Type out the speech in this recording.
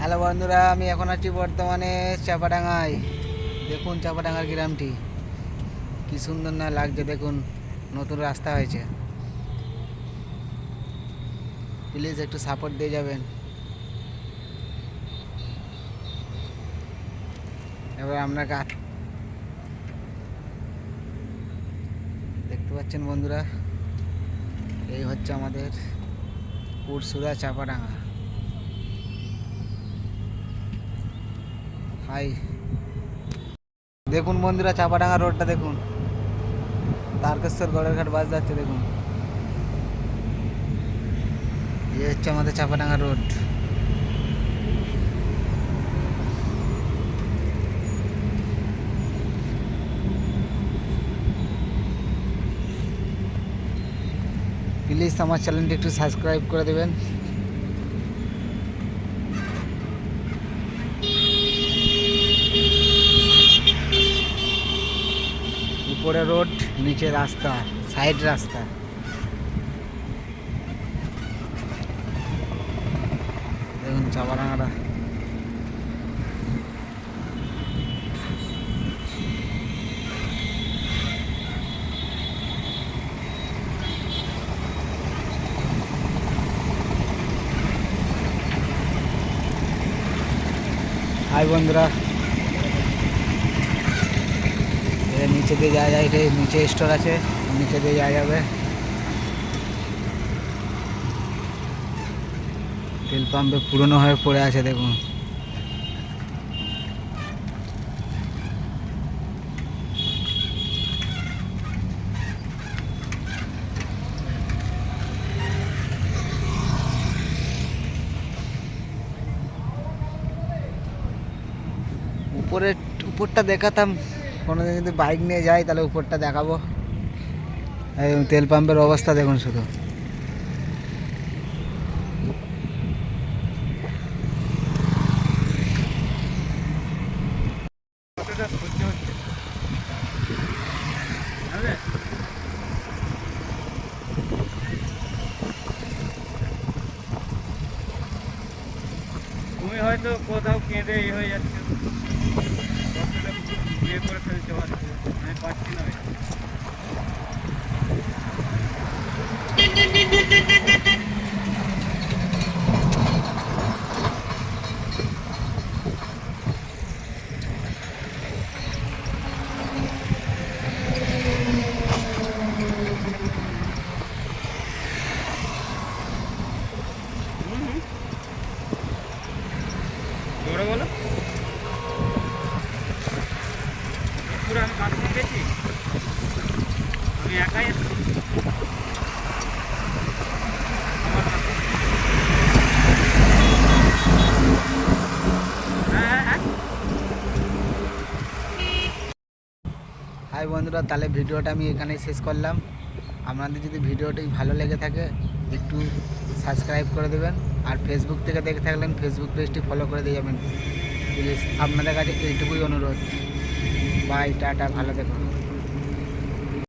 Hello বন্ধুরা, আমি এখন আছি বর্তমানে চাপাডাঙ্গায়। দেখুন চাপাডাঙ্গার গ্রামটি কি সুন্দর না লাগছে। দেখুন নতুন রাস্তা হয়েছে, প্লিজ একটু সাপোর্ট দিয়ে যাবেন। এবার আপনাকে দেখতে পাচ্ছেন বন্ধুরা, এই হচ্ছে আমাদের পুরসুরা চাপাডাঙ্গা। হাই, দেখুন বন্ধুরা চাপাডাঙ্গা রোডটা দেখুন, তারকেশ্বর গড়ের ঘাট বাস যাচ্ছে। দেখুন এই হচ্ছে আমাদের চাপাডাঙ্গা রোড। প্লিজ আমার চ্যানেলটি একটু সাবস্ক্রাইব করে দেবেন। উপরে রোড, নিচে রাস্তা, সাইড রাস্তা। দেখুন চাপাডাঙ্গাটা হাই বন্ধুরা, এর নিচে দিয়ে যাওয়া যায়। এটা নিচে স্টোর আছে, নিচে দিয়ে যাওয়া যাবে। তেল পাম্পে পুরনো হয়ে পড়ে আছে দেখুন। উপরটা দেখাতাম কোনোদিন, যদি বাইক নিয়ে যাই তাহলে উপরটা দেখাবো। এই তেল পাম্পের অবস্থা দেখুন শুধু। তুমি হয়তো কোথাও কেঁদে হয়ে যাচ্ছে, বিয়ে করে ফেলতে পারছো, আমি পারছি না। জোরে বলো, পুরো আমি কাছে গেছি, আমি একাই এসেছি। হাই বন্ধুরা, তাহলে ভিডিওটা আমি এখানেই শেষ করলাম। আপনাদের যদি ভিডিওটি ভালো লেগে থাকে একটু সাবস্ক্রাইব করে দেবেন, আর ফেসবুক থেকে দেখে থাকলেন ফেসবুক পেজটি ফলো করে দিয়ে যাবেন প্লিজ। আপনাদের কাছে এইটুকুই অনুরোধ। বাই, টাটা, ভালো দেখুন।